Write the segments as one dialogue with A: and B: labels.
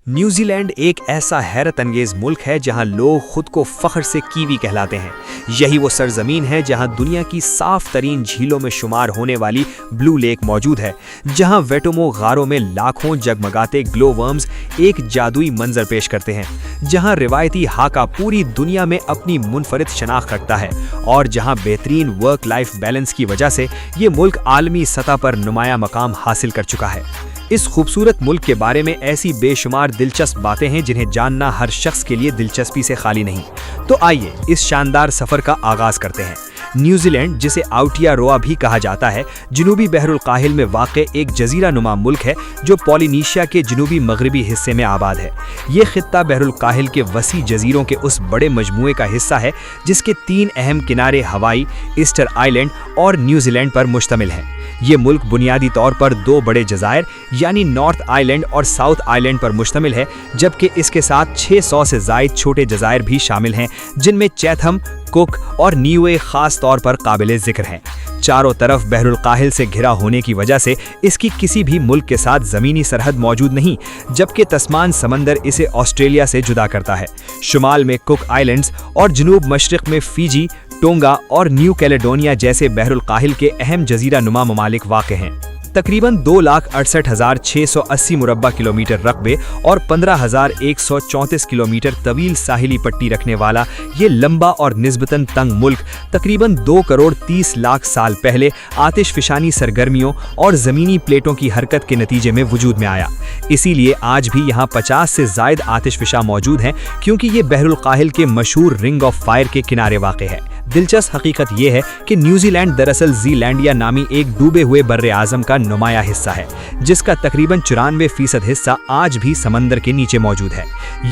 A: New Zealand ایک ایسا حیرت انگیز ملک ہے جہاں لوگ خود کو فخر سے کیوی کہلاتے ہیں۔ یہی وہ سرزمین ہے جہاں دنیا کی صاف ترین جھیلوں میں شمار ہونے والی بلو لیک موجود ہے، جہاں ویٹومو غاروں میں لاکھوں جگمگاتے گلو ورمز ایک جادوئی منظر پیش کرتے ہیں، جہاں روایتی ہاکا پوری دنیا میں اپنی منفرد شناخت رکھتا ہے، اور جہاں بہترین ورک لائف بیلنس کی وجہ سے یہ ملک عالمی سطح پر نمایاں مقام حاصل کر چکا ہے۔ اس خوبصورت ملک کے بارے میں ایسی بے شمار دلچسپ باتیں ہیں جنہیں جاننا ہر شخص کے لیے دلچسپی سے خالی نہیں۔ تو آئیے اس شاندار سفر کا آغاز کرتے ہیں۔ نیوزی لینڈ، جسے آؤٹیا روا بھی کہا جاتا ہے، جنوبی بحر الکاہل میں واقع ایک جزیرہ نما ملک ہے جو پولینیشیا کے جنوبی مغربی حصے میں آباد ہے۔ یہ خطہ بحر الکاہل کے وسیع جزیروں کے اس بڑے مجموعے کا حصہ ہے جس کے 3 اہم کنارے ہوائی، ایسٹر آئی لینڈ اور نیوزی لینڈ پر مشتمل ہیں۔ یہ ملک بنیادی طور پر 2 بڑے جزائر یعنی نارتھ آئی لینڈ اور ساؤتھ آئی لینڈ پر مشتمل ہے، جبکہ اس کے ساتھ 600 سے زائد چھوٹے جزائر بھی شامل ہیں جن میں چیتھم، کک اور نیوے خاص طور پر قابل ذکر ہیں۔ چاروں طرف بحر الکاہل سے گھرا ہونے کی وجہ سے اس کی کسی بھی ملک کے ساتھ زمینی سرحد موجود نہیں، جبکہ تسمان سمندر اسے آسٹریلیا سے جدا کرتا ہے۔ شمال میں کک آئی لینڈز اور جنوب مشرق میں فیجی، ٹونگا اور نیو کیلیڈونیا جیسے بحر الکاہل کے اہم جزیرہ نما ممالک واقع ہیں۔ تقریباً 2,68,680 مربع کلومیٹر رقبے اور 15,134 کلومیٹر طویل ساحلی پٹی رکھنے والا یہ لمبا اور نسبتاً تنگ ملک تقریباً 2,30,00,000 سال پہلے آتش فشانی سرگرمیوں اور زمینی پلیٹوں کی حرکت کے نتیجے میں وجود میں آیا۔ اسی لیے آج بھی یہاں 50 سے زائد آتش فشاں موجود ہیں، کیونکہ یہ بحر الکاہل کے مشہور رنگ آف فائر کے کنارے واقع ہے۔ دلچسپ حقیقت یہ ہے کہ نیوزی لینڈ دراصل زی لینڈیا نامی ایک ڈوبے ہوئے بر اعظم کا نمایاں حصہ ہے، جس کا تقریباً 94% حصہ آج بھی سمندر کے نیچے موجود ہے۔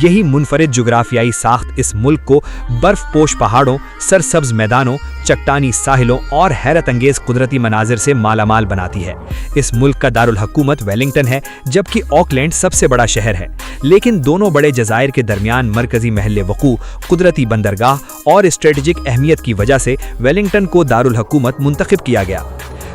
A: یہی منفرد جغرافیائی ساخت اس ملک کو برف پوش پہاڑوں، سرسبز میدانوں، چٹانی ساحلوں اور حیرت انگیز قدرتی مناظر سے مالا مال بناتی ہے۔ اس ملک کا دارالحکومت ویلنگٹن ہے، جبکہ آکلینڈ سب سے بڑا شہر ہے، لیکن دونوں بڑے جزائر کے درمیان مرکزی محل وقوع، قدرتی بندرگاہ اور اسٹریٹجک اہمیت کی وجہ سے ویلنگٹن کو دارالحکومت منتخب کیا گیا۔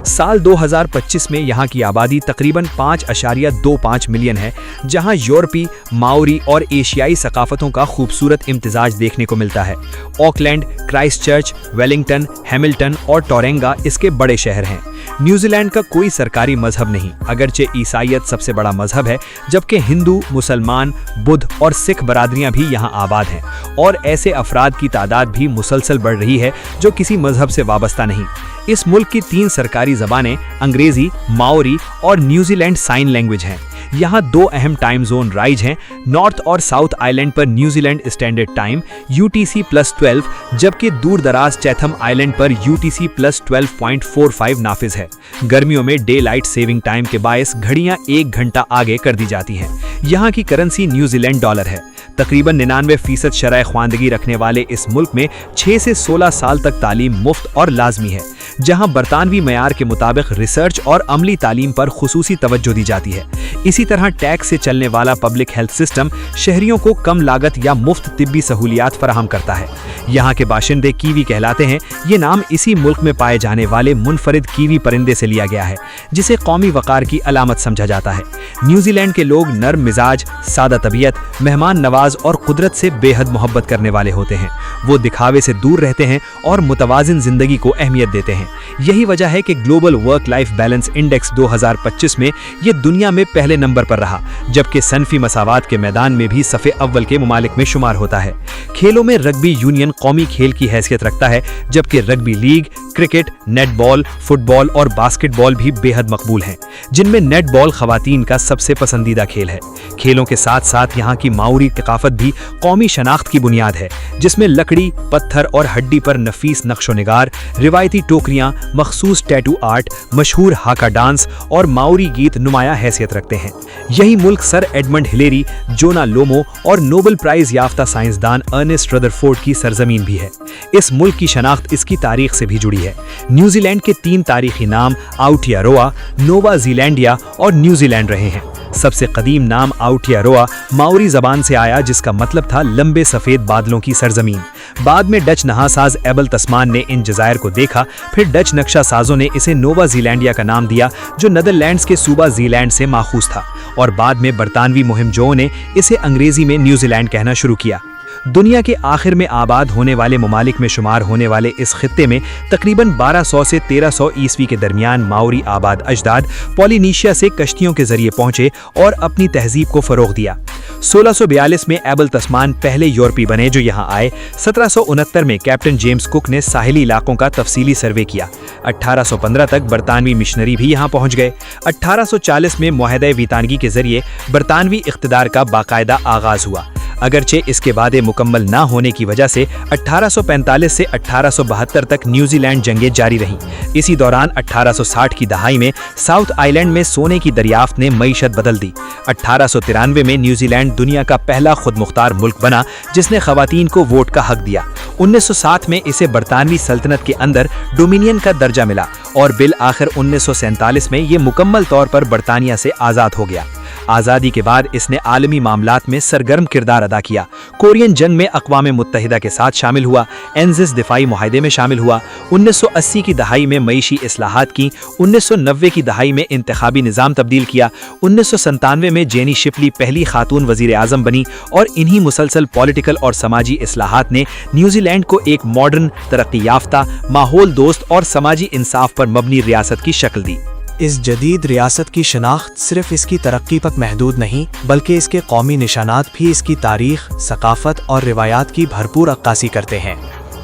A: سال 2025 میں یہاں کی آبادی تقریباً 5.25 ملین ہے، جہاں یورپی، ماؤری اور ایشیائی ثقافتوں کا خوبصورت امتزاج دیکھنے کو ملتا ہے۔ Auckland, Christ church, Wellington, Hamilton اور ٹورینگا اس کے بڑے شہر ہیں۔ نیوزی لینڈ کا کوئی سرکاری مذہب نہیں، اگرچہ عیسائیت سب سے بڑا مذہب ہے، جبکہ ہندو، مسلمان، بدھ اور سکھ برادریاں بھی یہاں آباد ہیں، اور ایسے افراد کی تعداد بھی مسلسل بڑھ رہی ہے جو کسی مذہب سے وابستہ نہیں۔ اس ملک کی 3 سرکاری زبانیں انگریزی، ماؤری اور نیوزی لینڈ سائن لینگویج ہیں۔ یہاں 2 اہم ٹائم زون رائج ہیں۔ نارتھ اور ساؤتھ آئی لینڈ پر New Zealand standard time UTC+12، جبکہ دور دراز چیتھم آئی لینڈ پر UTC+12.45 نافذ ہے۔ گرمیوں میں ڈے لائٹ سیونگ ٹائم کے باعث گھڑیاں 1 گھنٹہ آگے کر دی جاتی ہیں۔ یہاں کی کرنسی نیوزی لینڈ ڈالر ہے۔ تقریباً 99% شرح خواندگی رکھنے والے اس ملک میں 6 سے 16 سال تک تعلیم مفت اور لازمی ہے، جہاں برطانوی معیار کے مطابق ریسرچ اور عملی تعلیم پر خصوصی توجہ دی جاتی ہے۔ اسی طرح ٹیکس سے چلنے والا پبلک ہیلتھ سسٹم شہریوں کو کم لاگت یا مفت طبی سہولیات فراہم کرتا ہے۔ یہاں کے باشندے کیوی کہلاتے ہیں۔ یہ نام اسی ملک میں پائے جانے والے منفرد کیوی پرندے سے لیا گیا ہے، جسے قومی وقار کی علامت سمجھا جاتا ہے۔ نیوزی لینڈ کے لوگ نرم مزاج، سادہ طبیعت، مہمان نواز اور قدرت سے بے حد محبت کرنے والے ہوتے ہیں۔ وہ دکھاوے سے دور رہتے ہیں اور متوازن زندگی کو اہمیت دیتے ہیں۔ یہی وجہ ہے کہ global work life balance index 2025 میں یہ دنیا میں پہلے نمبر پر رہا، جبکہ صنفی مساوات کے میدان میں بھی صف اول کے ممالک میں شمار ہوتا ہے۔ کھیلوں میں رگبی یونین قومی کھیل کی حیثیت رکھتا ہے، جبکہ رگبی لیگ، کرکٹ، نیٹ بال، فٹ بال اور باسکٹ بال بھی بے حد مقبول ہیں، جن میں نیٹ بال خواتین کا سب سے پسندیدہ کھیل ہے۔ کھیلوں کے ساتھ ساتھ یہاں کی ماؤری ثقافت بھی قومی شناخت کی بنیاد ہے، جس میں لکڑی، پتھر اور ہڈی پر نفیس نقش و نگار، روایتی ٹوکریاں، مخصوص ٹیٹو آرٹ، مشہور ہاکا ڈانس اور ماؤری گیت نمایاں حیثیت رکھتے ہیں۔ یہی ملک سر ایڈمنڈ ہلیری، جونا لومو اور نوبل پرائز یافتہ سائنسدان ارنسٹ ردرفورڈ کی سرزمین بھی ہے۔ اس ملک کی شناخت اس کی تاریخ سے بھی جڑی ہے۔ نیوزی لینڈ کے 3 تاریخی نام آؤٹیا روا، نووا زیلینڈیا اور نیوزی لینڈ رہے ہیں۔ सबसे कदीम नाम आउटियारोआ माओरी ज़बान से आया जिसका मतलब था लंबे सफ़ेद बादलों की सरजमीन। बाद में डच नहासाज एबल तस्मान ने इन जज़ायर को देखा, फिर डच नक्शा साजों ने इसे नोवा ज़ीलैंडिया का नाम दिया जो नीदरलैंड्स के सूबा ज़ीलैंड से माखूज था, और बाद में बरतानवी मुहिमजों ने इसे अंग्रेज़ी में न्यूजीलैंड कहना शुरू किया। दुनिया के आखिर में आबाद होने वाले ममालिक में शुमार होने वाले इस खित्ते में तकरीबन 1200 से 1300 ईस्वी के दरमियान माओरी आबाद अजदाद पॉलिनीशिया से कश्तियों के जरिए पहुंचे और अपनी तहजीब को फ़रोग़ दिया। 1642 में एबल तस्मान पहले यूरोपी बने जो यहाँ आए। 1769 में कैप्टन जेम्स कुक ने साहिली इलाकों का तफसीली सर्वे किया। 1815 तक बरतानवी मिशनरी भी यहाँ पहुँच गए। 1840 में मुआहदा वीतानगी के जरिए बरतानवी इख्तिदार का बाकायदा आगाज़ हुआ, अगरचे इसके वादे मुकम्मल ना होने की वजह से 1845 से 1872 तक न्यूजीलैंड जंगें जारी रहीं। इसी दौरान 1860 की दहाई में साउथ आइलैंड में सोने की दरियाफ्त ने मईशत बदल दी। 1893 में न्यूजीलैंड दुनिया का पहला खुद मुख्तार मुल्क बना जिसने खवातीन को वोट का हक दिया। 1907 में इसे बरतानवी सल्तनत के अंदर डोमिनियन का दर्जा मिला और बिल आखिर 1947 में ये मुकम्मल तौर पर बरतानिया से आज़ाद हो गया। आज़ादी के बाद इसने आलमी मामलात में सरगर्म किरदार अदा किया। कोरियन जंग में अक़वाम मुत्तहिदा के साथ शामिल हुआ, एनजिस दिफाई मुआहदे में शामिल हुआ, 1980 की दहाई में मईशी इस्लाहात की, 1990 की दहाई में इंतखाबी निज़ाम तब्दील किया, 1997 में जेनी शिपली पहली खातून वज़ीर आज़म बनी, और इन्हीं मुसलसल पॉलिटिकल और समाजी इस्लाहात ने न्यूजीलैंड को एक मॉडर्न, तरक्की याफ्ता, माहौल दोस्त और समाजी इंसाफ पर मबनी रियासत की शक्ल दी।
B: इस जदीद रियासत की शनाख्त सिर्फ इसकी तरक्की तक महदूद नहीं बल्कि इसके कौमी निशानात भी इसकी तारीख, सकाफत और रिवायात की भरपूर अक्कासी करते हैं।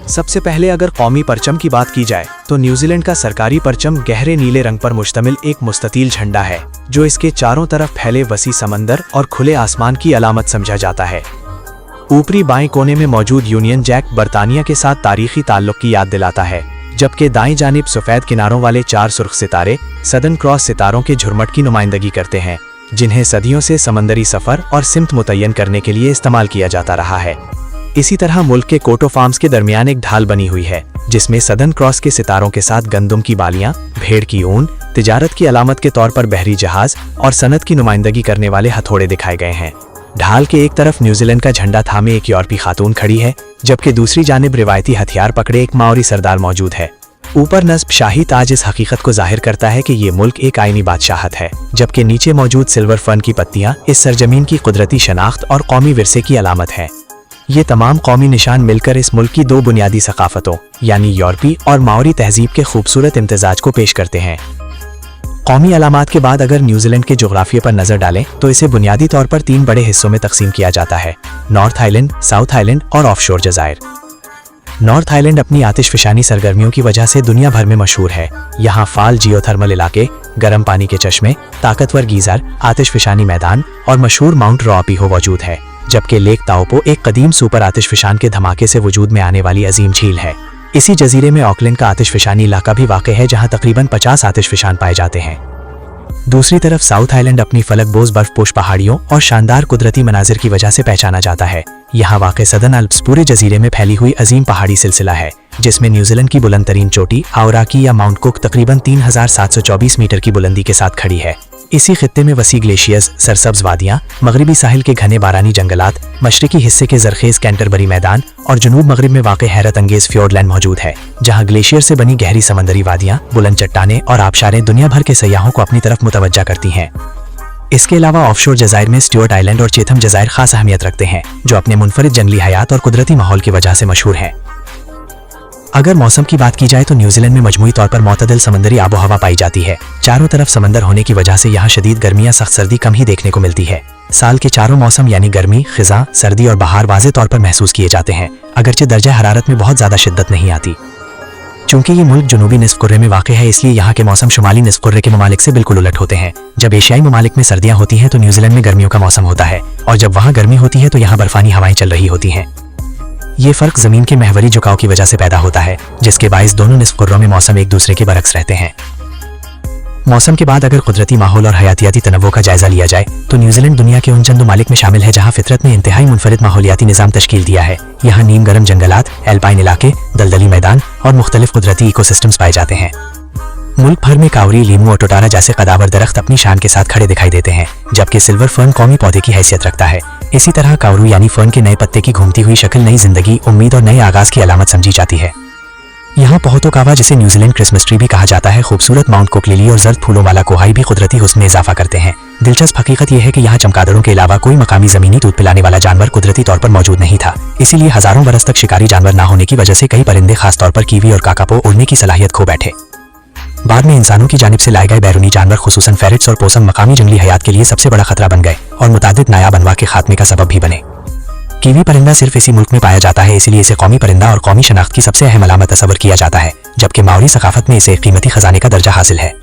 B: सबसे पहले अगर कौमी परचम की बात की जाए तो न्यूजीलैंड का सरकारी परचम गहरे नीले रंग पर मुश्तमिल एक मुस्ततील झंडा है जो इसके चारों तरफ फैले वसी समंदर और खुले आसमान की अलामत समझा जाता है। ऊपरी बाएं कोने में मौजूद यूनियन जैक बरतानिया के साथ तारीखी ताल्लुक की याद दिलाता है, जबकि दाईं जानिब सफ़ेद किनारों वाले 4 सुर्ख सितारे सदर्न क्रॉस सितारों के झुरमट की नुमाइंदगी करते हैं, जिन्हें सदियों से समंदरी सफ़र और सिमत मुतय्यन करने के लिए इस्तेमाल किया जाता रहा है। इसी तरह मुल्क के कोटो फार्म्स के दरमियान एक ढाल बनी हुई है जिसमें सदर्न क्रॉस के सितारों के साथ गंदम की बालियां, भेड़ की ऊन, तिजारत की अलामत के तौर पर बहरी जहाज और सनत की नुमाइंदगी करने वाले हथौड़े दिखाए गए हैं। ढाल के एक तरफ न्यूजीलैंड का झंडा थामे एक यूरोपी खातून खड़ी है, जबकि दूसरी जानिब रिवायती हथियार पकड़े एक माओरी सरदार मौजूद है। ऊपर नस्ब शाही ताज इस हकीकत को जाहिर करता है कि ये मुल्क एक आईनी बादशाहत है, जबकि नीचे मौजूद सिल्वर फर्न की पत्तियां इस सरजमीन की कुदरती शनाख्त और कौमी विरसे की अलामत है। ये तमाम कौमी निशान मिलकर इस मुल्क की दो बुनियादी सकाफतों यानी यूरोपी और माओरी तहजीब के खूबसूरत इम्तिजाज को पेश करते हैं। कौमी अलामात के बाद अगर न्यूजीलैंड के जोग्राफिया पर नजर डालें तो इसे बुनियादी तौर पर 3 बड़े हिस्सों में तकसीम किया जाता है: नॉर्थ आइलैंड, साउथ आइलैंड और ऑफशोर जज़ायर। नॉर्थ आइलैंड अपनी आतिशफशानी सरगर्मियों की वजह से दुनिया भर में मशहूर है। यहाँ फाल जियोथर्मल इलाके, गर्म पानी के चश्मे, ताकतवर गीजर, आतिशफशानी मैदान और मशहूर माउंट रॉपीहो मौजूद है, जबकि लेक ताओपो एक कदीम सुपर आतिशफशान के धमाके से वजूद में आने वाली अजीम झील है। इसी जजीरे में ऑकलैंड का आतिशफशानी इलाका भी वाक़ है जहाँ तकरीबन 50 आतिशफशान पाए जाते हैं। दूसरी तरफ साउथ आइलैंड अपनी फलकबोज बर्फपोश पहाड़ियों और शानदार कुदरती मनाजिर की वजह से पहचाना जाता है। यहाँ वाक़ सदर्न अल्प्स पूरे जजीरे में फैली हुई अजीम पहाड़ी सिलसिला है, जिसमें न्यूजीलैंड की बुलंद तरीन चोटी आउराकी या माउंट कुक तकरीबन 3724 मीटर की बुलंदी के साथ खड़ी है। इसी खित्ते में वसी ग्लेशियर्स, सरसब्ज वादियाँ, मगरबी साहिल के घने बारानी जंगलात, मशरकी हिस्से के जरखेज कैंटरबरी मैदान और जनूब मगरिब में वाक़ हैरत अंगेज फ्योर्डलैंड मौजूद है, जहाँ ग्लेशियर से बनी गहरी समंदरी वादियाँ, बुलंद चट्टानें और आबशारें दुनिया भर के सयाहों को अपनी तरफ मुतवज्जा करती हैं। इसके अलावा ऑफशोर जज़ायर में स्टुअर्ट आइलैंड और चेथम जज़ायर खास अहमियत रखते हैं, जो अपने मुनफरिद जंगली हयात और कुदरती माहौल की वजह से मशहूर हैं। अगर मौसम की बात की जाए तो न्यूजीलैंड में मजमूई तौर पर मोतदल समंदरी आबो हवा पाई जाती है। चारों तरफ समंदर होने की वजह से यहाँ शदीद गर्मी या सख्त सर्दी कम ही देखने को मिलती है। साल के चारों मौसम यानी गर्मी, खिज़ां, सर्दी और बहार वाज़े तौर पर महसूस किए जाते हैं, अगरचे दर्जा हरारत में बहुत ज़्यादा शिद्दत नहीं आती। चूंकि ये मुल्क जनूबी निस्फ़ कुर्रे में वाक़ है, इसलिए यहाँ के मौसम शुमाली निस्फ़ कुर्रे के ममालिक से बिल्कुल उलट होते हैं। जब एशियाई ममालिक में सर्दियाँ होती हैं तो न्यूजीलैंड में गर्मियों का मौसम होता है, और जब वहाँ गर्मी होती है तो यहाँ बर्फानी हवाएं चल रही होती हैं। ये फ़र्क ज़मीन के महवरी झुकाव की वजह से पैदा होता है, जिसके बाइस दोनों निस्फ़ कुर्रों में मौसम एक दूसरे के बरक्स रहते हैं। मौसम के बाद अगर कुदरती माहौल और हयातियाती तनव्वुर का जायजा लिया जाए तो न्यूजीलैंड दुनिया के उन चंद ममालिक में शामिल है जहाँ फितरत ने इंतहाई मुनफरिद माहौलियाती निज़ाम तश्कील दिया है। यहाँ नीम गर्म जंगलात, एल्पाइन इलाके, दलदली मैदान और मुख्तलिफ कुदरती इकोसिस्टम्स पाए जाते हैं। मुल्क भर में काउरी, लीमू और टोटारा जैसे कदावर दरख्त अपनी शान के साथ खड़े दिखाई देते हैं, जबकि सिल्वर फर्न कौमी पौधे की हैसियत रखता है। इसी तरह काउरू यानी फर्न के नए पत्ते की घूमती हुई शक्ल नई जिंदगी, उम्मीद और नए आगाज की अलामत समझी जाती है। यहाँ पोहतोकावा, जिसे न्यूजीलैंड क्रिसमस ट्री भी कहा जाता है, खूबसूरत माउंट कुक लिली और जर्द फूलों वाला कोहाई भी कुदरती हुस्न में इजाफा करते हैं। दिलचस्प हकीकत यह है कि यहाँ चमगादड़ों के अलावा कोई मकामी जमीनी दूध पिलाने वाला जानवर कुदरती तौर पर मौजूद नहीं था। इसीलिए हजारों बरस तक शिकारी जानवर ना होने की वजह से कई परिंदे, खासतौर पर कीवी और काकापो, उड़ने की सलाहियत खो बैठे। बाद में इंसानों की जानिब से लाए गए बैरूनी जानवर, खुसूसन फेरेट्स और पोसम, मकामी जंगली हयात के लिए सबसे बड़ा खतरा बन गए और मुतादिद नायाब अनवा के खात्मे का सबब भी बने। कीवी परिंदा सिर्फ इसी मुल्क में पाया जाता है, इसलिए इसे कौमी परिंदा और कौमी शनाख्त की सबसे अहम अलामत तस्वर किया जाता है, जबकि माओरी सकाफत में इसे एक कीमती खजाने का दर्जा हासिल है।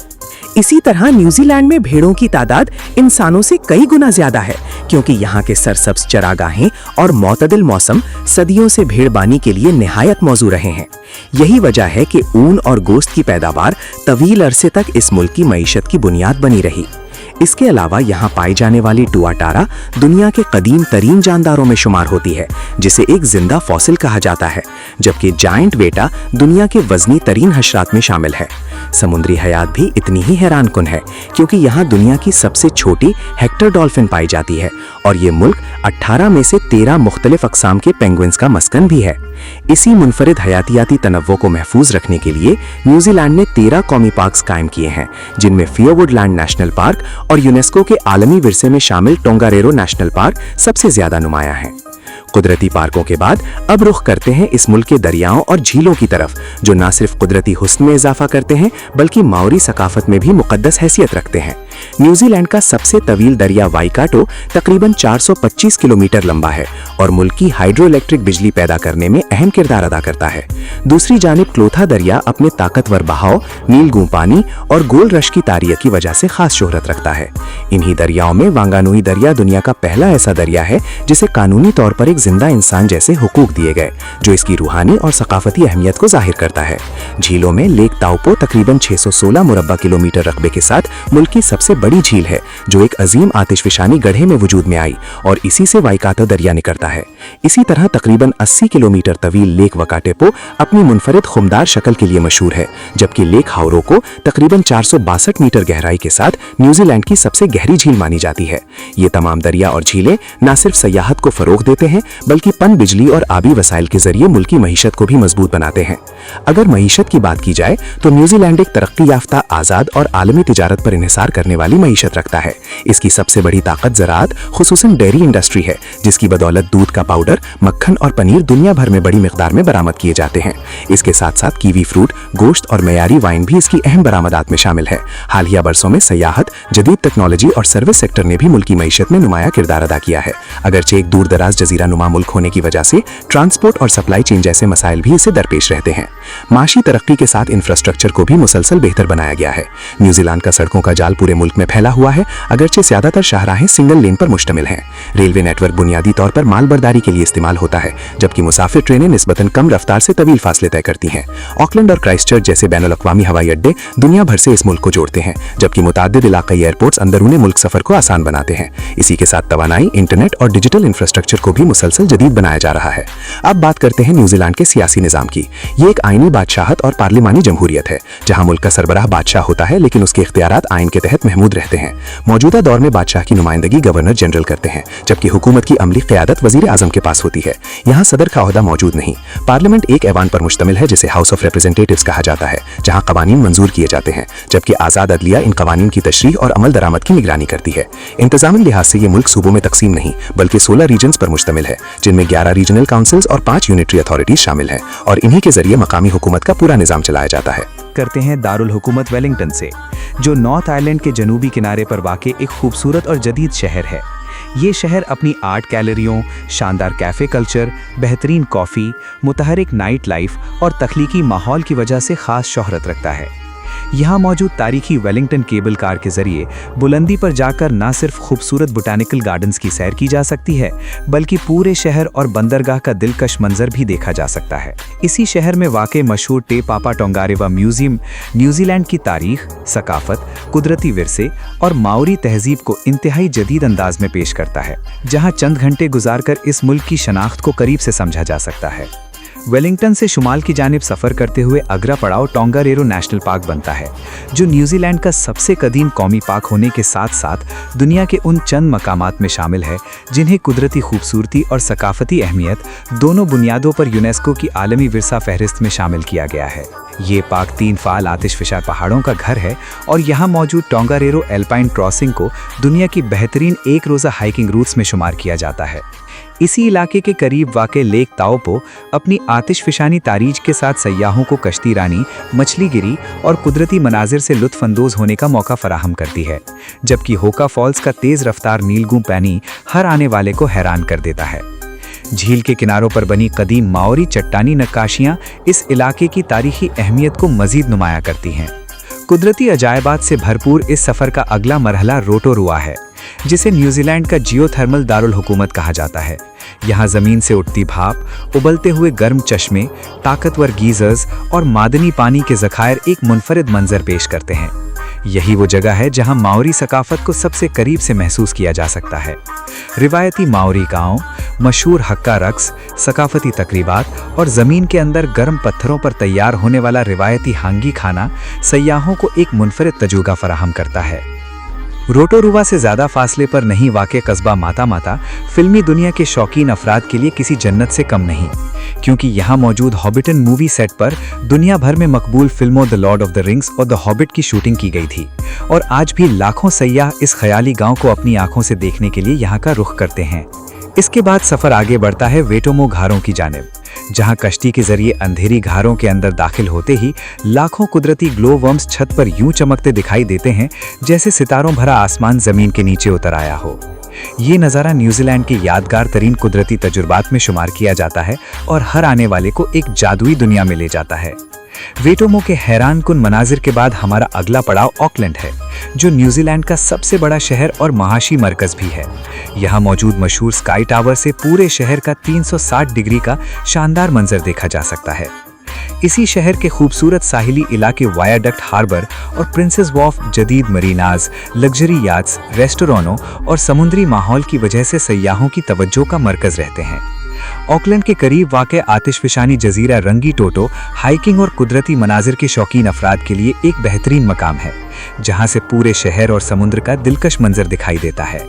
C: इसी तरह न्यूजीलैंड में भेड़ों की तादाद इंसानों से कई गुना ज्यादा है, क्योंकि यहाँ के सरसब्ज चरागाहें और मोतदिल मौसम सदियों से भेड़बानी के लिए निहायत मौजू रहे हैं। यही वजह है कि ऊन और गोश्त की पैदावार तवील अरसे तक इस मुल्क की मईशत की बुनियाद बनी रही। इसके अलावा यहाँ पाई जाने वाली टुआटारा दुनिया के कदीम तरीन जानदारों में शुमार होती है, जिसे एक जिंदा फॉसिल कहा जाता है, जबकि जायंट वेटा दुनिया के वजनी तरीन हशरात में शामिल है। समुद्री हयात भी इतनी ही हैरान कुन है, क्योंकि यहाँ दुनिया की सबसे छोटी हेक्टर डॉल्फिन पाई जाती है और ये मुल्क 18 में से 13 मुख्तलिफ अक़साम के पेंगुइन्स का मस्कन भी है। इसी मुनफरिद हयातियाती तनव्वो को महफूज रखने के लिए न्यूजीलैंड ने 13 कौमी पार्क्स कायम किए हैं, जिनमें फियोवुड लैंड नेशनल पार्क और यूनेस्को के आलमी विरसे में शामिल टोंगारेरो नेशनल पार्क सबसे ज्यादा नुमाया है। कुदरती पार्कों के बाद अब रुख करते हैं इस मुल्क के दरियाओं और झीलों की तरफ, जो न सिर्फ कुदरती हुस्न में इजाफा करते हैं बल्कि माओरी सकाफत में भी मुकद्दस हैसियत रखते हैं। न्यूजीलैंड का सबसे तवील दरिया वाइकाटो तकरीबन 425 किलोमीटर लंबा है और मुल्क की हाइड्रो इलेक्ट्रिक बिजली पैदा करने में अहम किरदार अदा करता है। दूसरी जानिब क्लोथा दरिया अपने ताकतवर बहाव, नीलगू पानी और गोल्ड रश की तारीख की वजह से खास शोहरत रखता है। इन्हीं दरियाओं में वांगानुई दरिया दुनिया का पहला ऐसा दरिया है जिसे कानूनी तौर पर एक जिंदा इंसान जैसे हुकूक दिए गए, जो इसकी रूहानी और सकाफती अहमियत को जाहिर करता है। झीलों में लेक ताउपो तकरीबन 616 मुरब्बा किलोमीटर रकबे के साथ मुल्क की सबसे बड़ी झील है, जो एक अजीम आतिशफशानी गड्ढे में वजूद में आई और इसी से वाइकाटो दरिया निकलता है। इसी तरह तकरीबन 80 किलोमीटर तवील लेक वकाटेपो अपनी मुनफरिद खुमदार शक्ल के लिए मशहूर है, जबकि लेक हाउरोको तकरीबन 462 मीटर गहराई के साथ न्यूजीलैंड की सबसे गहरी झील मानी जाती है। ये तमाम दरिया और झीलें न सिर्फ सयाहत को फरोग देते हैं बल्कि पन बिजली और आबी वसाइल के जरिए मुल्क की मईशत को भी मजबूत बनाते हैं। अगर मईशत की बात की जाए तो न्यूजीलैंड एक तरक्की याफ्ता, आज़ाद और आलमी तिजारत पर इन्हिसार करने वाली मईशत रखता है। इसकी सबसे बड़ी ताकत ज़राअत, खुसूसन डेयरी इंडस्ट्री है, जिसकी बदौलत दूध का पाउडर, मक्खन और पनीर दुनिया भर में बड़ी मिकदार में बरामद किए जाते हैं। इसके साथ साथ कीवी फ्रूट, गोश्त और मयारी वाइन भी इसकी अहम बरामदात में शामिल है। हालिया बरसों में सयाहत, जदीद टेक्नोलॉजी और सर्विस सेक्टर ने भी मुल्क की मईशत में नुमाया किरदार अदा किया है। अगरचे एक दूर दराज जजीरा नुमा मुल्क होने की वजह से ट्रांसपोर्ट और सप्लाई चेन जैसे मसाइल भी इसे दरपेश रहते हैं। माशी तरक्की के साथ इंफ्रास्ट्रक्चर को भी मुसलसल बेहतर बनाया गया है। न्यूजीलैंड का सड़कों का जाल पूरे मुल्क में फैला हुआ है, अगरचे ज्यादातर शाहराहें सिंगल लेन पर मुश्तमिल हैं। रेलवे नेटवर्क बुनियादी तौर पर माल बर्दारी के लिए इस्तेमाल होता है, जबकि मुसाफिर ट्रेनें निस्बतन कम रफ्तार से तवील फासले तय करती हैं। ऑकलैंड और क्राइस्टचर्च जैसे बैनुल-अक़वामी हवाई अड्डे दुनिया भर से इस मुल्क को जोड़ते हैं, जबकि मुताद्दिद इलाक़ाई एयरपोर्ट्स अंदरूनी मुल्क सफर को आसान बनाते हैं। इसी के साथ तवानाई, इंटरनेट और डिजिटल इंफ्रास्ट्रक्चर को भी मुसलसल जदीद बनाया जा रहा है। अब बात करते हैं न्यूजीलैंड के सियासी निज़ाम की। ये एक आईनी बादशाहत और पार्लिमानी जमहूरियत है, जहां मुल्क का सरबराह बादशाह होता है, लेकिन उसके इख्तियारात आइन के तहत महमूद रहते हैं। मौजूदा दौर में बादशाह की नुमाइंदगी गवर्नर जनरल करते हैं, जबकि हुकूमत की अमली क़यादत वज़ीर आज़म के पास होती है। यहाँ सदर का ओहदा मौजूद नहीं। पार्लियामेंट एक ऐवान पर मुश्तमिल है, जिसे हाउस ऑफ रिप्रेजेंटेटिव्स कहा जाता है, जहाँ कवानीन मंजूर किए जाते हैं, जबकि आज़ाद अदलिया इन कवानीन की तशरीह और अमल दरामद की निगरानी करती है। इंतज़ामी लिहाज से ये मुल्क सूबों में तकसीम नहीं बल्कि 16 रीजन्स पर मुश्तमिल है, जिनमें 11 रीजनल काउंसिल्स और 5 यूनिटरी अथॉरिटीज शामिल हैं, और इन्हीं के जरिए मकामी हुकूमत का पूरा निज़ाम चलाया जाता है।
A: करते हैं दारुल हुकूमत वेलिंगटन से, जो नॉर्थ आयरलैंड के जनूबी किनारे पर वाक़ एक खूबसूरत और जदीद शहर है। ये शहर अपनी आर्ट गैलरियों, शानदार कैफ़े कल्चर, बेहतरीन कॉफ़ी, मुतहरिक नाइट लाइफ और तख्लीकी माहौल की वजह से ख़ास शोहरत रखता है। यहाँ मौजूद तारीखी वेलिंगटन केबल कार के जरिए बुलंदी पर जाकर न सिर्फ खूबसूरत बोटानिकल गार्डन्स की सैर की जा सकती है, बल्कि पूरे शहर और बंदरगाह का दिलकश मंजर भी देखा जा सकता है। इसी शहर में वाक़ मशहूर टे पापा टोंगारेवा म्यूजियम न्यूजीलैंड की तारीख, सकाफत, कुदरती विरसे और माओरी तहजीब को इंतहाई जदीद अंदाज में पेश करता है, जहाँ चंद घंटे गुजारकर इस मुल्क की शनाख्त को करीब से समझा जा सकता है।
D: वेलिंगटन से शुमाल की जानिब सफ़र करते हुए अगला पड़ाव टोंगारेरो नेशनल पार्क बनता है, जो न्यूजीलैंड का सबसे कदीम कौमी पार्क होने के साथ साथ दुनिया के उन चंद मकामात में शामिल है जिन्हें कुदरती खूबसूरती और सकाफती अहमियत दोनों बुनियादों पर यूनेस्को की आलमी विरसा फहरिस्त में शामिल किया गया है। ये पार्क 3 फाल आतिशफिशा पहाड़ों का घर है और यहाँ मौजूद टोंगारेरो एल्पाइन क्रॉसिंग को दुनिया की बेहतरीन एक रोज़ा हाइकिंग रूट्स में शुमार किया जाता है। इसी इलाके के करीब वाक़ लेक ताओपो अपनी आतिशफिशानी तारीज के साथ सयाहों को कश्ती रानी, मछली गिरी और कुदरती मनाजिर से लुत्फ़अंदोज़ होने का मौका फराहम करती है, जबकि होका फॉल्स का तेज़ रफ्तार नीलगू पैनी हर आने वाले को हैरान कर देता है। झील के किनारों पर बनी कदीम माओरी चट्टानी नक्काशियाँ इस इलाके की तारीखी अहमियत को मज़ीद नुमाया करती हैं। कुदरती अजायबात से भरपूर इस सफ़र का अगला मरहला रोटोरुआ है, जिसे न्यूजीलैंड का जियोथर्मल दारुल हुकूमत कहा जाता है। यहाँ ज़मीन से उठती भाप, उबलते हुए गर्म चश्मे, ताकतवर गीज़र्स और मादनी पानी के ज़खायर एक मुनफरिद मंजर पेश करते हैं। यही वो जगह है जहाँ माओरी सकाफत को सबसे करीब से महसूस किया जा सकता है। रिवायती माओरी गांव, मशहूर हक्का रक्स, सकाफती तकरीबात और ज़मीन के अंदर गर्म पत्थरों पर तैयार होने वाला रिवायती हांगी खाना सयाहों को एक मुनफरिद तजुर्बा फराहम करता है। रोटोरुआ से ज़्यादा फासले पर नहीं वाक़े कस्बा माता माता फिल्मी दुनिया के शौकीन अफराद के लिए किसी जन्नत से कम नहीं, क्योंकि यहाँ मौजूद हॉबिटन मूवी सेट पर दुनिया भर में मकबूल फिल्मों the Lord of the rings और द हॉबिट की शूटिंग की गई थी और आज भी लाखों सयाह इस ख्याली गांव को अपनी आंखों से देखने के लिए यहाँ का रुख करते हैं। इसके बाद सफ़र आगे बढ़ता है वेटोमो घारों की जानिब, जहां कश्ती के जरिए अंधेरी घारों के अंदर दाखिल होते ही लाखों कुदरती ग्लो वर्म्स छत पर यूं चमकते दिखाई देते हैं जैसे सितारों भरा आसमान जमीन के नीचे उतर आया हो। ये नज़ारा न्यूजीलैंड के यादगार तरीन कुदरती तजुर्बात में शुमार किया जाता है और हर आने वाले को एक जादुई दुनिया में ले जाता है। वेटोमो के हैरान कुन मनाजिर के बाद हमारा अगला पड़ाव ऑकलैंड है, जो न्यूजीलैंड का सबसे बड़ा शहर और महाशी मरकज़ भी है। यहाँ मौजूद मशहूर स्काई टावर से पूरे शहर का 360 डिग्री का शानदार मंजर देखा जा सकता है। इसी शहर के खूबसूरत साहिली इलाके वायाडक्ट हार्बर और प्रिंसेस वॉफ जदीद मरीनाज, लग्जरी याट्स, रेस्टोरेंटों और समुद्री माहौल की वजह से सयाहों की तवज्जो का मरकज़ रहते हैं। ऑकलैंड के करीब वाक़े आतिशफिशानी जजीरा रंगी टोटो हाइकिंग और कुदरती मनाजिर के शौकीन अफराद के लिए एक बेहतरीन मकाम है, जहां से पूरे शहर और समुद्र का दिलकश मंजर दिखाई देता है।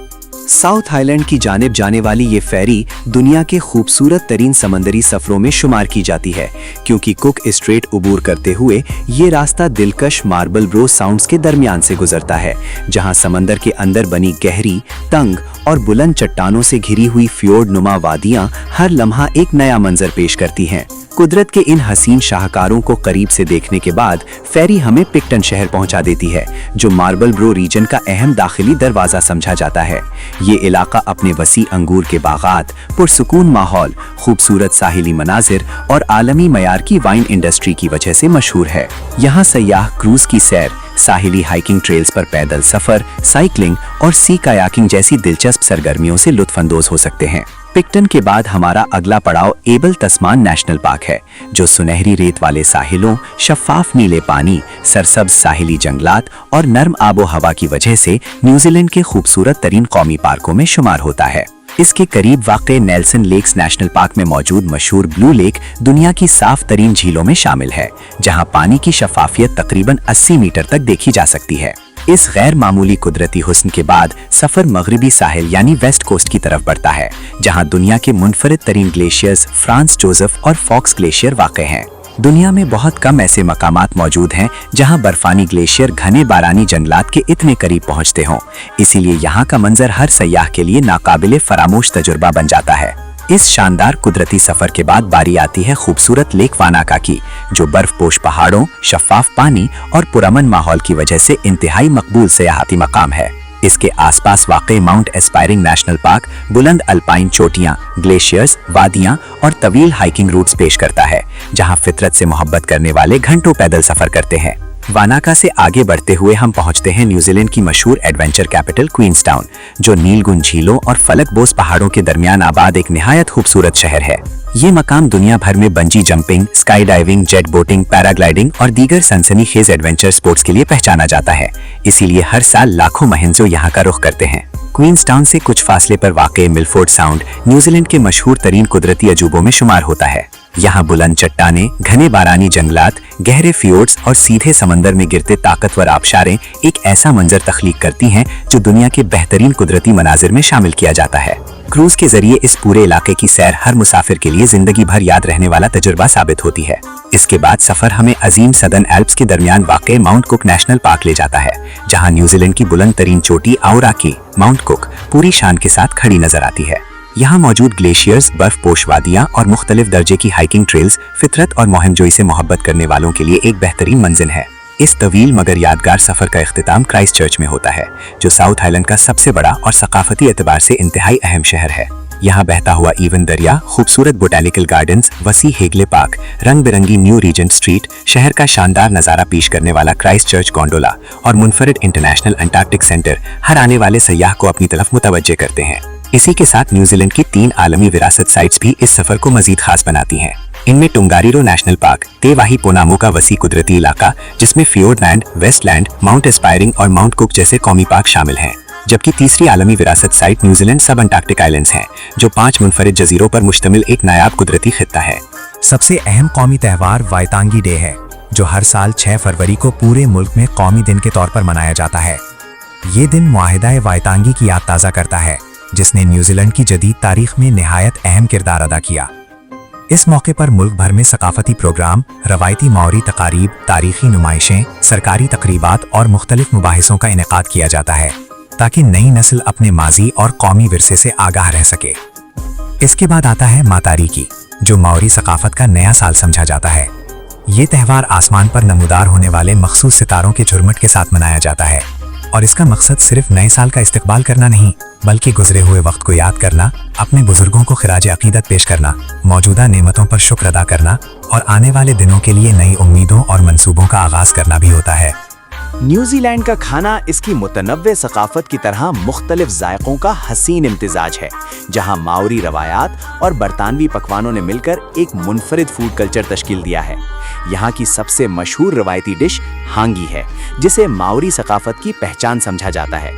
C: साउथ आइलैंड की जानिब जाने वाली ये फेरी दुनिया के खूबसूरत तरीन समंदरी सफरों में शुमार की जाती है, क्योंकि कुक स्ट्रेट उबूर करते हुए ये रास्ता दिलकश मार्बल ब्रो साउंड्स के दरमियान से गुजरता है, जहां समंदर के अंदर बनी गहरी, तंग और बुलंद चट्टानों से घिरी हुई फ्योर्ड नुमा वादियां हर लम्हा एक नया मंजर पेश करती हैं। कुदरत के इन हसीन शाहकारों को करीब से देखने के बाद फेरी हमें पिक्टन शहर पहुंचा देती है, जो मार्बल ब्रो रीजन का अहम दाखिली दरवाज़ा समझा जाता है। ये इलाका अपने वसी अंगूर के बागात, पुरसुकून माहौल, खूबसूरत साहिली मनाजिर और आलमी मयार की वाइन इंडस्ट्री की वजह से मशहूर है। यहाँ सयाह क्रूज की सैर, साहिली हाइकिंग ट्रेल्स पर पैदल सफर, साइकिलिंग और सी कायाकिंग जैसी दिलचस्प सरगर्मियों से लुत्फअंदोज हो सकते हैं। पिक्टन के बाद हमारा अगला पड़ाव एबल तस्मान नेशनल पार्क है, जो सुनहरी रेत वाले साहिलों, शफाफ नीले पानी, सरसब्ज साहिली जंगलात और नर्म आबो हवा की वजह से न्यूजीलैंड के खूबसूरत तरीन कौमी पार्कों में शुमार होता है। इसके करीब वाक़े नेल्सन लेक्स नेशनल पार्क में मौजूद मशहूर ब्लू लेक दुनिया की साफ तरीन झीलों में शामिल है, जहां पानी की शफाफियत तकरीबन 80 मीटर तक देखी जा सकती है। इस गैर मामूली कुदरती हुस्न के बाद सफ़र मगरिबी साहिल यानी वेस्ट कोस्ट की तरफ बढ़ता है, जहां दुनिया के मुनफरिद तरीन ग्लेशियर्स फ्रांस जोसेफ और फॉक्स ग्लेशियर वाक़ हैं। दुनिया में बहुत कम ऐसे मकामात मौजूद हैं जहां बर्फानी ग्लेशियर घने बारानी जंगलात के इतने करीब पहुंचते हों, इसीलिए यहाँ का मंजर हर सयाह के लिए नाकाबिले फरामोश तजुर्बा बन जाता है। इस शानदार कुदरती सफर के बाद बारी आती है खूबसूरत लेक वानाका की, जो बर्फपोश पहाड़ों, शफाफ पानी और पुरअमन माहौल की वजह से इंतहाई मकबूल सयाहती मकाम है। इसके आसपास वाक़े माउंट एस्पायरिंग नेशनल पार्क बुलंद अल्पाइन चोटियां, ग्लेशियर्स, वादियां और तवील हाइकिंग रूट्स पेश करता है, जहां फितरत से मोहब्बत करने वाले घंटों पैदल सफर करते हैं। वानाका से आगे बढ़ते हुए हम पहुंचते हैं न्यूजीलैंड की मशहूर एडवेंचर कैपिटल क्वींसटाउन, जो नीलगुन झीलों और फलकबोस पहाड़ों के दरमियान आबाद एक निहायत खूबसूरत शहर है। ये मकाम दुनिया भर में bungee jumping, sky diving, jet boating, paragliding और दीगर सनसनीखेज एडवेंचर स्पोर्ट्स के लिए पहचाना जाता है, इसीलिए हर साल लाखों महिंजो यहाँ का रुख करते हैं। क्वींसटाउन से कुछ फासले पर वाक़े मिलफोर्ड साउंड न्यूजीलैंड के मशहूर तरीन कुदरती अजूबों में शुमार होता है।
E: यहाँ बुलंद चट्टानें, घने बारानी जंगलात, गहरे फ्योर्ड्स और सीधे समंदर में गिरते ताकतवर आबशारें एक ऐसा मंजर तख्लीक करती हैं जो दुनिया के बेहतरीन कुदरती मनाजिर में शामिल किया जाता है। क्रूज के जरिए इस पूरे इलाके की सैर हर मुसाफिर के लिए जिंदगी भर याद रहने वाला तजुर्बा साबित होती है। इसके बाद सफर हमें अजीम सदर्न एल्प्स के दरमियान वाक़े माउंट कुक नेशनल पार्क ले जाता है, जहाँ न्यूजीलैंड की बुलंद तरीन चोटी आउरा की माउंट कुक पूरी शान के साथ खड़ी नजर आती है। यहाँ मौजूद ग्लेशियर्स, बर्फ पोश वादियाँ और मुख्तलिफ दर्जे की हाइकिंग ट्रेल्स फितरत और मोहमजोई से मोहब्बत करने वालों के लिए एक बेहतरीन मंजिल है। इस तवील मगर यादगार सफर का इख्तिताम क्राइस्ट चर्च में होता है, जो साउथ आइलैंड का सबसे बड़ा और सकाफती एतबार से इंतहाई अहम शहर है। यहाँ बहता हुआ ईवन दरिया, खूबसूरत बोटैनिकल गार्डन्स, वसी हेगले पार्क, रंग बिरंगी न्यू रीजेंट स्ट्रीट, शहर का शानदार नज़ारा पेश करने वाला क्राइस्ट चर्च गोंडोला और मुनफरिद इंटरनेशनल अंटार्कटिक सेंटर हर आने वाले सयाह को अपनी तरफ मुतवज्जे करते हैं। इसी के साथ न्यूजीलैंड की 3 आलमी विरासत साइट्स भी इस सफर को मजीद खास बनाती हैं। इनमें टुंगारीरो नेशनल पार्क, ते वाही पोनामो का वसी कुदरती इलाका जिसमें फियोर्डलैंड, वेस्टलैंड, माउंट एस्पायरिंग और माउंट कुक जैसे कौमी पार्क शामिल हैं, जबकि तीसरी आलमी विरासत साइट न्यूजीलैंड सब अंटार्कटिक आइलैंड्स हैं, जो 5 मुनफरिद जजीरों पर मुश्तमिल एक नायाब कुदरती खित्ता है।
B: सबसे अहम कौमी त्यौहार वाइतांगी डे है, जो हर साल 6 फरवरी को पूरे मुल्क में कौमी दिन के तौर पर मनाया जाता है। ये दिन मुआहिदा वाइतांगी की याद ताज़ा करता है, जिसने न्यूजीलैंड की जदीद तारीख में निहायत अहम किरदार अदा किया। इस मौके पर मुल्क भर में सकाफती प्रोग्राम, रवायती माओरी तकारीब, तारीखी नुमाइशें, सरकारी तकरीबात और मुख्तलिफ मुबाहिसों का इनेकाद किया जाता है, ताकि नई नस्ल अपने माजी और कौमी विरसे से आगाह रह सके। इसके बाद आता है मातारीकी, जो माओरी सकाफत का नया साल समझा जाता है। ये त्यौहार आसमान पर नमूदार होने वाले मखसूस सितारों के झुरमुट के साथ मनाया जाता है, और इसका मकसद सिर्फ नए साल का इस्तकबाल करना नहीं, बल्कि गुजरे हुए वक्त को याद करना, अपने बुजुर्गों को खिराज अकीदत पेश करना, मौजूदा नेमतों पर शुक्र अदा करना और आने वाले दिनों के लिए नई उम्मीदों और मंसूबों का आगाज करना भी होता है।
C: न्यूजीलैंड का खाना इसकी मुतनव्वे सकाफत की तरह मुख्तलिफ जायकों का हसीन इम्तिजाज है, जहां माओरी रवायात और बरतानवी पकवानों ने मिलकर एक मुनफरिद फूड कल्चर तश्कील दिया है। यहाँ की सबसे मशहूर रवायती डिश हांगी है, जिसे माओरी सकाफत की पहचान समझा जाता है।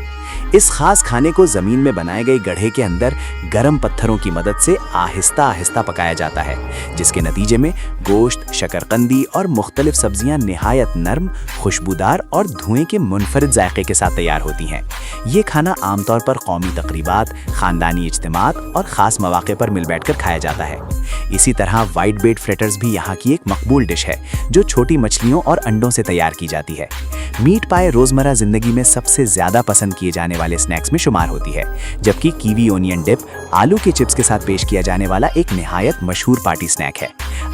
C: इस खास खाने को जमीन में बनाए गए गड्ढे के अंदर गर्म पत्थरों की मदद से आहिस्ता आहिस्ता पकाया जाता है, जिसके नतीजे में गोश्त, शकरकंदी और मुख्तलिफ सब्जियां निहायत नरम, खुशबूदार और धुएं के मुनफरिद जायके के साथ तैयार होती हैं। ये खाना आमतौर पर कौमी तकरीबात, खानदानी इज्तिमात और ख़ास मौक़े पर मिल बैठकर खाया जाता है। इसी तरह वाइट बेड फ्रिटर्स भी यहाँ की एक मकबूल डिश है, जो छोटी मछलियों और अंडों से तैयार की जाती है। मीट पाए रोज़मर्रा ज़िंदगी में सबसे ज़्यादा पसंद किए जाने वाले स्नैक्स में शुमार होती है, जबकि कीवी ओनियन डिप आलू के चिप्स के साथ पेश किया जाने वाला एक निहायत मशहूर पार्टी स्नैक है।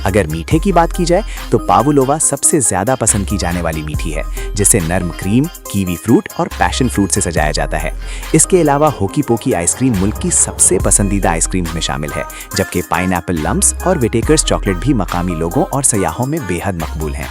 C: अगर मीठे की बात की जाए तो पावलोवा सबसे ज़्यादा पसंद की जाने वाली मीठी है, जिसे नरम क्रीम, कीवी फ्रूट और पैशन फ्रूट से सजाया जाता है। इसके अलावा होकी पोकी आइसक्रीम मुल्क की सबसे पसंदीदा आइसक्रीम्स में शामिल है, जबकि पाइनएप्पल लम्स और विटेकर्स चॉकलेट भी मकामी लोगों और सयाहों में बेहद मकबूल हैं।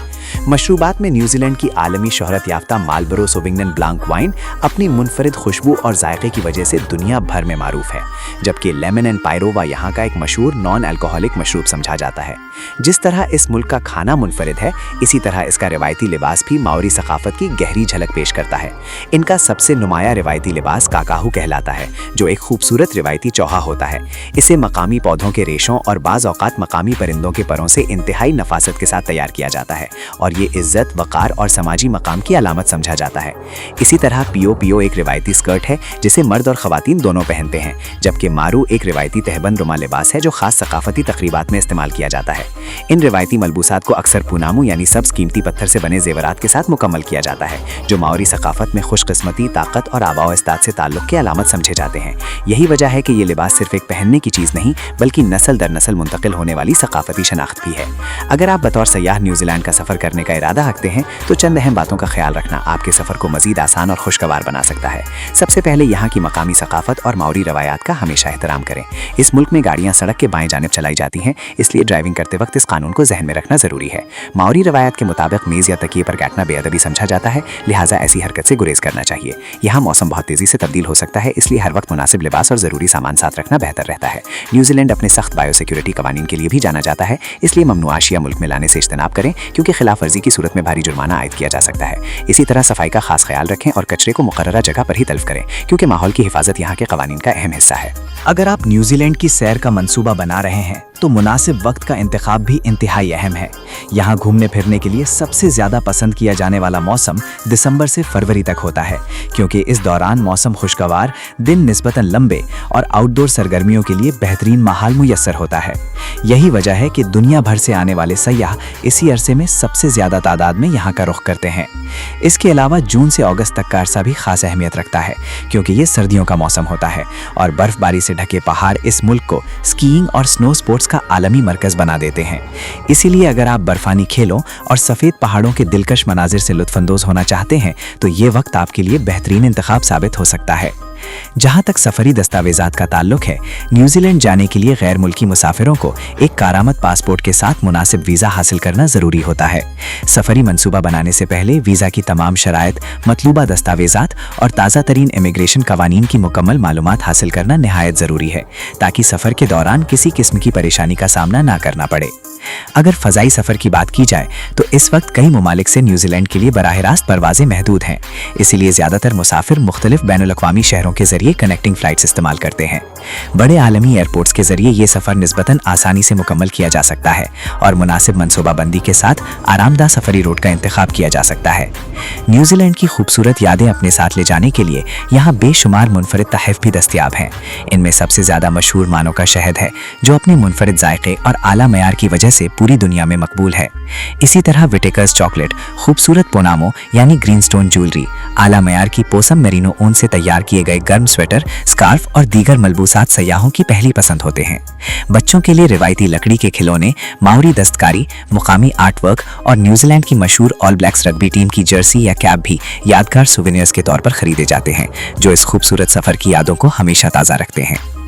C: मशरूबात में न्यूजीलैंड की आलमी शोहरत याफ्ता मालबरो सोविग्नन ब्लांक वाइन अपनी मुनफरिद खुशबू और जायके की वजह से दुनिया भर में मारूफ है, जबकि लेमन एंड पायरोवा यहाँ का एक मशहूर नॉन अल्कोहलिक मशरूब समझा जाता है। जिस तरह इस मुल्क का खाना मुनफरिद है, इसी तरह इसका रिवायती लिबास भी माओरी सकाफत की गहरी झलक पेश करता है। इनका सबसे नुमाया रिवायती लिबास काकाहू कहलाता है, जो एक खूबसूरत रिवायती चौहा होता है। इसे मकामी पौधों के रेशों और बाज़ औक़ात मकामी परिंदों के परों से इंतहाई नफासत के साथ तैयार किया जाता है, और ये इज्जत, वक़ार और समाजी मकाम की अलामत समझा जाता है। इसी तरह पियो पियो एक रिवायती स्कर्ट है, जिसे मर्द और ख़वातीन दोनों पहनते हैं, जबकि मारू एक रिवायती तहबंद रुमाल लिबास है, जो ख़ास सकाफती तकरीबात में इस्तेमाल किया जाता है। इन रिवायती मलबूसात को अक्सर पूनामू यानी सब्ज कीमती पत्थर से बने जेवरात के साथ मुकम्मल किया जाता है, जो माओरी सकाफत में खुशकिस्मती, ताकत और आबाओ इस्ताद से ताल्लुक़ के अलामत समझे जाते हैं। यही वजह है कि ये लिबास सिर्फ एक पहनने की चीज़ नहीं, बल्कि नस्ल दर नस्ल मुंतकिल होने वाली सकाफती शनाख्त भी है। अगर आप बतौर सयाह न्यूजीलैंड का सफ़र करने का इरादा रखते हैं, तो चंद अहम बातों का ख्याल रखना आपके सफ़र को मज़ीद आसान और खुशगवार बना सकता है। सबसे पहले यहाँ की मकामी सकाफत और माओरी रवायात का हमेशा एहतराम करें। इस मुल्क में गाड़ियाँ सड़क के बाएं जानिब चलाई जाती हैं, इसलिए ड्राइविंग करते वक्त इस कानून को जहन में रखना ज़रूरी है। माओरी रवायात के मुताबिक मेज़ या तकिए पर बैठना बेअदबी समझा जाता है, लिहाजा ऐसी हरकत से गुरेज करना चाहिए। यहाँ मौसम बहुत तेज़ी से तब्दील हो सकता है, इसलिए हर वक्त मुनासिब लिबास और ज़रूरी सामान साथ रखना बेहतर रहता है। न्यूजीलैंड अपने सख्त बायोसिक्योरिटी कवानीन के लिए भी जाना जाता है, इसलिए ममनुआ अशिया मुल्क में लाने से इज्तनाब करें, क्योंकि खिलाफ वर्जी की सूरत में भारी जुर्माना आयद किया जा सकता है। इसी तरह सफाई का खास ख्याल रखें और कचरे को मुकर्ररा जगह पर ही तल्फ करें, क्योंकि माहौल की हिफाजत यहाँ के कवानीन का अहम हिस्सा है।
A: अगर आप न्यूजीलैंड की सैर का मंसूबा बना रहे हैं
D: तो मुनासिब वक्त का इंतखाब भी इंतहाई अहम है। यहाँ घूमने फिरने के लिए सबसे ज़्यादा पसंद किया जाने वाला मौसम दिसंबर से फरवरी तक होता है, क्योंकि इस दौरान मौसम खुशगवार, दिन निस्बतन लंबे और आउटडोर सरगर्मियों के लिए बेहतरीन माहौल मुयस्सर होता है। यही वजह है कि दुनिया भर से आने वाले सयाह इसी अरसे में सबसे ज़्यादा तादाद में यहाँ का रुख करते हैं। इसके अलावा जून से अगस्त तक का अरसा भी खास अहमियत रखता है, क्योंकि ये सर्दियों का मौसम होता है और बर्फबारी से ढके पहाड़ इस मुल्क को स्कीइंग और स्नो स्पोर्ट्स का आलमी मरकज बना देते हैं। इसीलिए अगर आप बर्फानी खेलों और सफ़ेद पहाड़ों के दिलकश मनाजिर से लुत्फानंदोज़ होना चाहते हैं तो ये वक्त आपके लिए बेहतरीन इंतखाब साबित हो सकता है। जहाँ तक सफरी दस्तावेजात का ताल्लुक है, न्यूजीलैंड जाने के लिए गैर मुल्की मुसाफिरों को एक कारामद पासपोर्ट के साथ मुनासिब वीज़ा हासिल करना ज़रूरी होता है। सफरी मंसूबा बनाने से पहले वीज़ा की तमाम शराइत, मतलूबा दस्तावेजात और ताज़ा तरीन इमिग्रेशन कवानीन की मुकम्मल मालूमात हासिल करना नहायत ज़रूरी है, ताकि सफ़र के दौरान किसी किस्म की परेशानी का सामना ना करना पड़े। अगर फ़ज़ाई सफ़र की बात की जाए तो इस वक्त कई ममालिक से न्यूजीलैंड के लिए बराह रास्त परवाज़ें महदूद हैं, इसीलिए ज़्यादातर मुसाफिर मुख्तलिफ बैनुल-अक़वामी शहरों के ज़रिए कनेक्टिंग फ़्लाइट्स इस्तेमाल करते हैं। बड़े आलमी एयरपोर्ट्स के ज़रिए ये सफ़र निस्बतन आसानी से मुकम्मल किया जा सकता है और मुनासिब मनसूबाबंदी के साथ आरामदाह सफ़री रूट का इंतखाब किया जा सकता है। न्यूजीलैंड की खूबसूरत यादें अपने साथ ले जाने के लिए यहाँ बेशुमार मुनफरिद तहफ़ भी दस्तियाब हैं। इनमें सबसे ज़्यादा मशहूर मानो का शहद है, जो अपने मुनफरिद जायके और आला मयार की वजह से पूरी दुनिया में मकबूल है। इसी तरह विटेकर्स चॉकलेट, खूबसूरत पोनामो यानी ग्रीनस्टोन ज्वेलरी, आला मयार की पोसम मेरिनो ऊन से तैयार किए गए गर्म स्वेटर, स्कार्फ और दीगर मलबूसात सयाहों की पहली पसंद होते हैं। बच्चों के लिए रिवायती लकड़ी के खिलौने, माओरी दस्तकारी, मुकामी आर्ट वर्क और न्यूजीलैंड की मशहूर ऑल ब्लैक्स रग्बी टीम की जर्सी या कैप भी यादगार सुवेनियर्स के तौर पर खरीदे जाते हैं, जो इस खूबसूरत सफर की यादों को हमेशा ताज़ा रखते हैं।